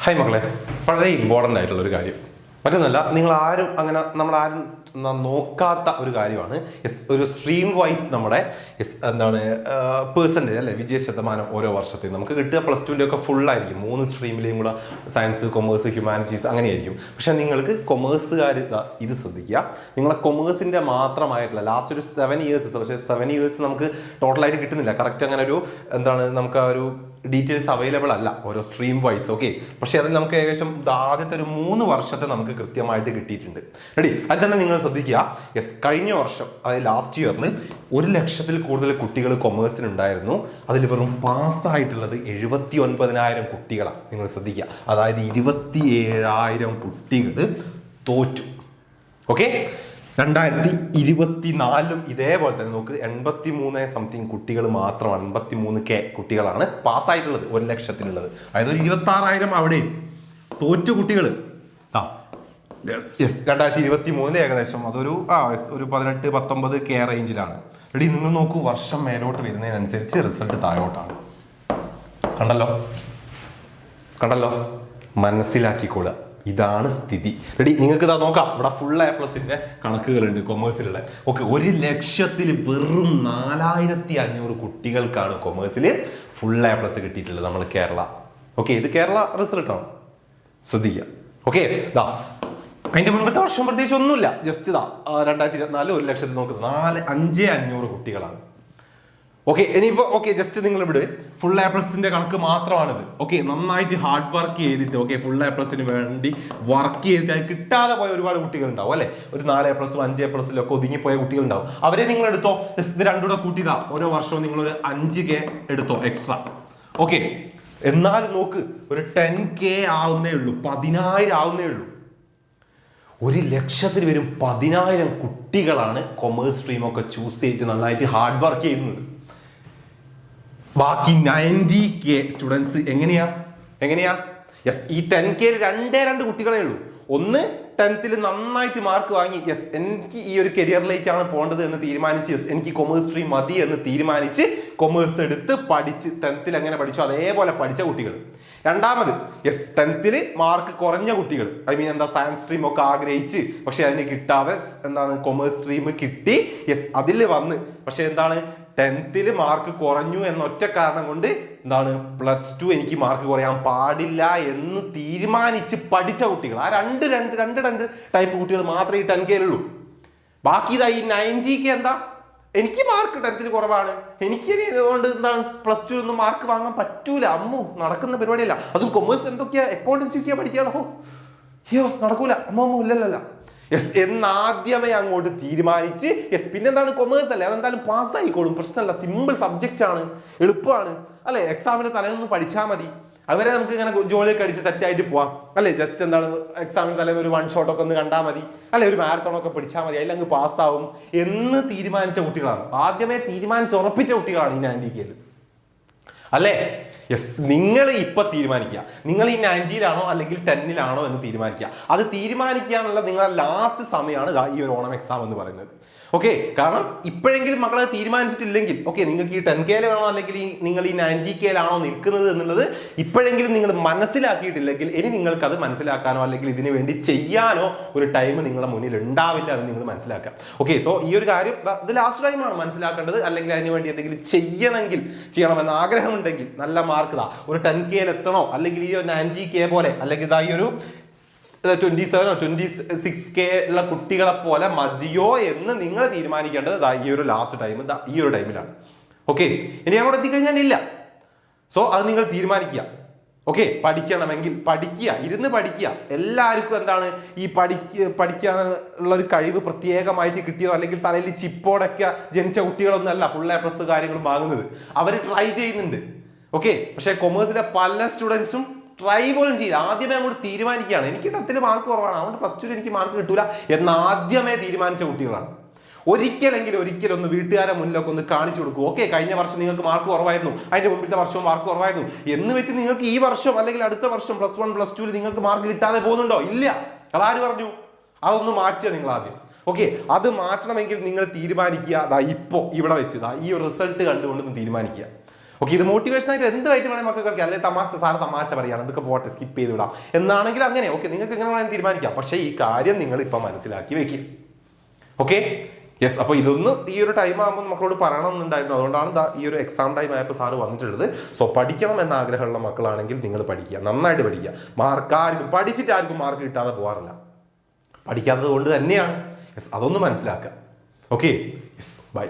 Hi മക്കളെ, വളരെ important ആയിട്ടുള്ളൊരു കാര്യം മറ്റൊന്നല്ല, നിങ്ങളാരും അങ്ങനെ നമ്മളാരും നോക്കാത്ത ഒരു കാര്യമാണ്. ഒരു സ്ട്രീം വൈസ് നമ്മുടെ പേഴ്സൻറ്റേജ് അല്ലേ, വിജയ ശതമാനം ഓരോ വർഷത്തെയും നമുക്ക് കിട്ടുക. പ്ലസ് ടുവിൻ്റെ ഒക്കെ ഫുള്ളായിരിക്കും, 3 സ്ട്രീമിലെയും കൂടെ സയൻസ്, കൊമേഴ്സ്, ഹ്യൂമാനിറ്റീസ് അങ്ങനെയായിരിക്കും. പക്ഷേ നിങ്ങൾക്ക് കൊമേഴ്സുകാർ ഇത് ശ്രദ്ധിക്കുക, നിങ്ങളെ കൊമേഴ്സിൻ്റെ മാത്രമായിട്ടുള്ള ലാസ്റ്റ് ഒരു 7 ഇയേഴ്സ്, പക്ഷേ 7 ഇയേഴ്സ് നമുക്ക് ടോട്ടലായിട്ട് കിട്ടുന്നില്ല. കറക്റ്റ് അങ്ങനെ ഒരു നമുക്ക് ആ ഒരു ഡീറ്റെയിൽസ് അവൈലബിൾ അല്ല ഓരോ സ്ട്രീം വൈസ്. ഓക്കെ, പക്ഷേ അതിൽ നമുക്ക് ഏകദേശം ആദ്യത്തെ ഒരു 3 വർഷത്തെ നമുക്ക് കൃത്യമായിട്ട് കിട്ടിയിട്ടുണ്ട്. റെഡി? അത് തന്നെ നിങ്ങൾ ശ്രദ്ധിക്കുക. കഴിഞ്ഞ വർഷം, അതായത് ലാസ്റ്റ് ഇയറിന് 1,00,000-ൽ കൂടുതൽ കുട്ടികൾ കൊമേഴ്സിനുണ്ടായിരുന്നു. അതിൽ വെറും പാസ്സായിട്ടുള്ളത് 79,000 കുട്ടികളാണ്. നിങ്ങൾ ശ്രദ്ധിക്കുക, അതായത് 27,000 കുട്ടികൾ തോറ്റു. ഓക്കെ, 2024 ഇതേപോലെ തന്നെ നോക്ക്, 83 സംതിങ് കുട്ടികൾ മാത്രമാണ്, 83K കുട്ടികളാണ് പാസ്സായിട്ടുള്ളത് 1,00,000-ലുള്ളത്. അതായത് ഒരു 26,000 അവിടെ തോറ്റു കുട്ടികൾ. 2023 ഏകദേശം അതൊരു 18-19K റേഞ്ചിലാണ്. റെഡി? നിങ്ങൾ നോക്കൂ, വർഷം മേലോട്ട് വരുന്നതിനനുസരിച്ച് റിസൾട്ട് താഴോട്ടാണ്. കണ്ടല്ലോ, മനസ്സിലാക്കിക്കോളുക. ഇതാണ് സ്ഥിതി. റെഡി? നിങ്ങൾക്ക് ഇതാ നോക്കാം, ഇവിടെ ഫുൾ A+ന്റെ കണക്കുകളുണ്ട് കൊമേഴ്സിലുള്ള. ഓക്കെ, 1,00,000-ൽ വെറും 4,500 കുട്ടികൾക്കാണ് കൊമേഴ്സിൽ ഫുൾ A+ കിട്ടിയിട്ടുള്ളത്. നമ്മൾ കേരള. ഓക്കെ, ഇത് കേരള റിസൾട്ടാണ്, ശ്രദ്ധിക്കുക. ഓക്കെ, അതിന്റെ മുൻപത്തെ വർഷം പ്രത്യേകിച്ച് ഒന്നുമില്ല. ജസ്റ്റ് 2024 1,00,000 നോക്കുന്നത് 5,500 കുട്ടികളാണ്. ഓക്കെ, ഇനിയിപ്പോൾ ജസ്റ്റ് നിങ്ങൾ ഇവിടെ ഫുൾ A+ന്റെ കണക്ക് മാത്രമാണിത്. ഓക്കെ, നന്നായിട്ട് ഹാർഡ് വർക്ക് ചെയ്തിട്ട് ഫുൾ A+ന് വേണ്ടി വർക്ക് ചെയ്തിട്ട് അത് കിട്ടാതെ പോയ ഒരുപാട് കുട്ടികൾ ഉണ്ടാവും അല്ലെ. ഒരു 4A+, 5A+ലൊക്കെ ഒതുങ്ങിപ്പോയ കുട്ടികൾ ഉണ്ടാവും. അവരെ നിങ്ങൾ എടുത്തോ, ഇത് രണ്ടും കൂടെ കൂട്ടിയതാ, ഓരോ വർഷവും നിങ്ങൾ ഒരു 5K എടുത്തോ എക്സ്ട്രാ. ഓക്കെ, എന്നാലും നോക്ക്, ഒരു 10K ആവുന്നേ ഉള്ളൂ, 10,000 ആവുന്നേ ഉള്ളൂ. 1,00,000-ൽ വരും 10,000 കുട്ടികളാണ് കൊമേഴ്സ് സ്ട്രീമൊക്കെ ചൂസ് ചെയ്തിട്ട് നന്നായിട്ട് ഹാർഡ് വർക്ക് ചെയ്യുന്നത്. ബാക്കി 90K സ്റ്റുഡൻസ് എങ്ങനെയാ? ഈ 10Kയിൽ 2 കുട്ടികളേ ഉള്ളൂ. ഒന്ന് 10th നന്നായിട്ട് മാർക്ക് വാങ്ങി, എനിക്ക് ഈ ഒരു കരിയറിലേക്കാണ് പോകേണ്ടത് എന്ന് തീരുമാനിച്ച്, എനിക്ക് കൊമേഴ്സ് സ്ട്രീം മതി എന്ന് തീരുമാനിച്ച് കൊമേഴ്സ് എടുത്ത് പഠിച്ച് 10th എങ്ങനെ പഠിച്ചോ അതേപോലെ പഠിച്ച കുട്ടികൾ. രണ്ടാമത് 10th മാർക്ക് കുറഞ്ഞ കുട്ടികൾ, സയൻസ് സ്ട്രീം ഒക്കെ ആഗ്രഹിച്ച് പക്ഷെ അതിന് കിട്ടാതെ കൊമേഴ്സ് സ്ട്രീം കിട്ടി, അതിൽ വന്ന് പക്ഷെ 10th മാർക്ക് കുറഞ്ഞു എന്നൊറ്റ കാരണം കൊണ്ട് പ്ലസ് 2 എനിക്ക് മാർക്ക് കുറയാൻ പാടില്ല എന്ന് തീരുമാനിച്ച് പഠിച്ച കുട്ടികൾ. ആ രണ്ട് ടൈപ്പ് കുട്ടികൾ മാത്രമേ ഈ 10Kയിലുള്ളൂ. ബാക്കി ഈ 90K എനിക്ക് മാർക്ക് 10th കുറവാണ്, എനിക്ക് അതുകൊണ്ട് പ്ലസ് 2 ഒന്നും മാർക്ക് വാങ്ങാൻ പറ്റൂല, നടക്കുന്ന പരിപാടിയല്ല. അതും കൊമേഴ്സ് എന്തൊക്കെയാ, അക്കൗണ്ടൻസി പഠിക്കാണോ, നടക്കൂല, ഇല്ലല്ല. എന്നാദ്യമേ അങ്ങോട്ട് തീരുമാനിച്ച് പിന്നെന്താണ് കൊമേഴ്സ് അല്ലേ, അതെന്തായാലും പാസ്സായിക്കോളും, പ്രശ്നമല്ല, സിമ്പിൾ സബ്ജക്റ്റ് ആണ്, എളുപ്പമാണ് അല്ലെ. എക്സാമിന് തലേന്ന് പഠിച്ചാൽ മതി, അതുവരെ നമുക്ക് ഇങ്ങനെ ജോലിയൊക്കെ അടിച്ച് സെറ്റ് ആയിട്ട് പോവാം അല്ലെ. ജസ്റ്റ് എക്സാമിന് തലേന്ന് ഒരു 1 ഷോട്ടൊക്കെ ഒന്ന് കണ്ടാൽ മതി അല്ലെ, ഒരു മാരത്തോണൊക്കെ പഠിച്ചാൽ മതി, അതിലങ്ങ് പാസ്സാവും എന്ന് തീരുമാനിച്ച കുട്ടികളാണ്, ആദ്യമേ തീരുമാനിച്ചുറപ്പിച്ച കുട്ടികളാണ് ഈ 90Kയിൽ അല്ലേ. നിങ്ങൾ ഇപ്പൊ തീരുമാനിക്കുക, നിങ്ങൾ ഈ 90-ലാണോ അല്ലെങ്കിൽ 10-ലാണോ എന്ന് തീരുമാനിക്കുക. അത് തീരുമാനിക്കാനുള്ള നിങ്ങളുടെ ലാസ്റ്റ് സമയമാണ് ഈ ഒരു ഓണം എക്സാം എന്ന് പറയുന്നത്. ഓക്കെ, കാരണം ഇപ്പോഴെങ്കിലും മക്കളെ തീരുമാനിച്ചിട്ടില്ലെങ്കിൽ, നിങ്ങൾക്ക് ഈ 10Kയിൽ വേണോ അല്ലെങ്കിൽ നിങ്ങൾ ഈ 90Kയിലാണോ നിൽക്കുന്നത് എന്നുള്ളത് ഇപ്പോഴെങ്കിലും നിങ്ങൾ മനസ്സിലാക്കിയിട്ടില്ലെങ്കിൽ ഇനി നിങ്ങൾക്ക് അത് മനസ്സിലാക്കാനോ അല്ലെങ്കിൽ ഇതിനു വേണ്ടി ചെയ്യാനോ ഒരു ടൈം നിങ്ങളുടെ മുന്നിൽ ഉണ്ടാവില്ല എന്ന് നിങ്ങൾ മനസ്സിലാക്കാം. ഓക്കെ, സോ ഈ ഒരു കാര്യം ഇത് ലാസ്റ്റ് ടൈമാണ് മനസ്സിലാക്കേണ്ടത്. അല്ലെങ്കിൽ അതിന് വേണ്ടി എന്തെങ്കിലും ചെയ്യണമെന്ന് ആഗ്രഹമുണ്ടെങ്കിൽ, നല്ല മാർക്ക് ഒരു 10Kയിൽ എത്തണോ അല്ലെങ്കിൽ ഈ 90K പോലെ അല്ലെങ്കിൽ ഈ ഒരു 27 26K ഉള്ള കുട്ടികളെ പോലെ മതിയോ എന്ന് നിങ്ങൾ തീരുമാനിക്കേണ്ടത് ഈ ഒരു ലാസ്റ്റ് ടൈം, ഈ ഒരു ടൈമിലാണ്. ഓക്കെ, ഇനി അങ്ങോട്ട് എത്തിക്കഴിഞ്ഞാൽ ഇല്ല. സോ അത് നിങ്ങൾ തീരുമാനിക്കുക. ഓക്കെ, പഠിക്കണമെങ്കിൽ പഠിക്കുക, ഇരുന്ന് പഠിക്കുക. എല്ലാവർക്കും ഈ പഠിക്കാനുള്ള ഒരു കഴിവ് പ്രത്യേകമായിട്ട് കിട്ടിയതോ അല്ലെങ്കിൽ തലയിൽ ചിപ്പോടൊക്കെ ജനിച്ച കുട്ടികളൊന്നും അല്ല ഫുൾ A+ കാര്യങ്ങളും വാങ്ങുന്നത്. അവർ ട്രൈ ചെയ്യുന്നുണ്ട്. ഓക്കെ, പക്ഷേ കൊമേഴ്സിലെ പല സ്റ്റുഡൻസും ട്രൈ പോലും ചെയ്യില്ല, ആദ്യമേ അങ്ങോട്ട് തീരുമാനിക്കുകയാണ്, എനിക്ക് 10th മാർക്ക് കുറവാണ്, അതുകൊണ്ട് പ്ലസ് 2 എനിക്ക് മാർക്ക് കിട്ടൂല എന്ന് ആദ്യമേ തീരുമാനിച്ച കുട്ടികളാണ്. ഒരിക്കലും ഒന്ന് വീട്ടുകാരെ മുന്നിലൊക്കെ ഒന്ന് കാണിച്ചു കൊടുക്കും. ഓക്കെ, കഴിഞ്ഞ വർഷം നിങ്ങൾക്ക് മാർക്ക് കുറവായിരുന്നു, അതിന്റെ മുമ്പിലത്തെ വർഷവും മാർക്ക് കുറവായിരുന്നു എന്ന് വെച്ച് നിങ്ങൾക്ക് ഈ വർഷം അല്ലെങ്കിൽ അടുത്ത വർഷം പ്ലസ് 1 പ്ലസ് 2 നിങ്ങൾക്ക് മാർക്ക് കിട്ടാതെ പോകുന്നുണ്ടോ? ഇല്ല. അതാര് പറഞ്ഞു? അതൊന്ന് മാറ്റുക നിങ്ങൾ ആദ്യം. ഓക്കെ, അത് മാറ്റണമെങ്കിൽ നിങ്ങൾ തീരുമാനിക്കുക, ഇപ്പോൾ ഇവിടെ വെച്ച് ഈ റിസൾട്ട് കണ്ടുകൊണ്ടൊന്ന് തീരുമാനിക്കുക. ഓക്കെ, ഇത് മോട്ടിവേഷനായിട്ട് എന്തായിട്ട് വേണമെങ്കിൽ മക്കൾക്ക് കളിക്കാം, അല്ലെങ്കിൽ തമാശ സാറ് തമാശ പറയാണ്, ഇതൊക്കെ പോട്ടെ സ്കിപ്പ് ചെയ്ത് വിടാം എന്നാണെങ്കിൽ അങ്ങനെ ഓക്കെ, നിങ്ങൾക്ക് എങ്ങനെ വേണമെങ്കിൽ തീരുമാനിക്കാം. പക്ഷേ ഈ കാര്യം നിങ്ങൾ ഇപ്പം മനസ്സിലാക്കി വെക്കും. Okay, yes. അപ്പോൾ ഇതൊന്ന് ഈ ഒരു ടൈം ആകുമ്പോൾ മക്കളോട് പറയണമെന്നുണ്ടായിരുന്നു, അതുകൊണ്ടാണ് ഈ ഒരു എക്സാം ടൈം ആയപ്പോൾ സാറ് വന്നിട്ടുള്ളത്. സോ പഠിക്കണം എന്ന ആഗ്രഹമുള്ള മക്കളാണെങ്കിൽ നിങ്ങൾ പഠിക്കുക, നന്നായിട്ട് പഠിക്കുക. മാർക്ക് ആർക്കും പഠിച്ചിട്ട് ആർക്കും മാർക്ക് കിട്ടാതെ പോകാറില്ല, പഠിക്കാത്തത് കൊണ്ട് തന്നെയാണ്. യെസ്, അതൊന്ന് മനസ്സിലാക്കുക. Okay, yes, by.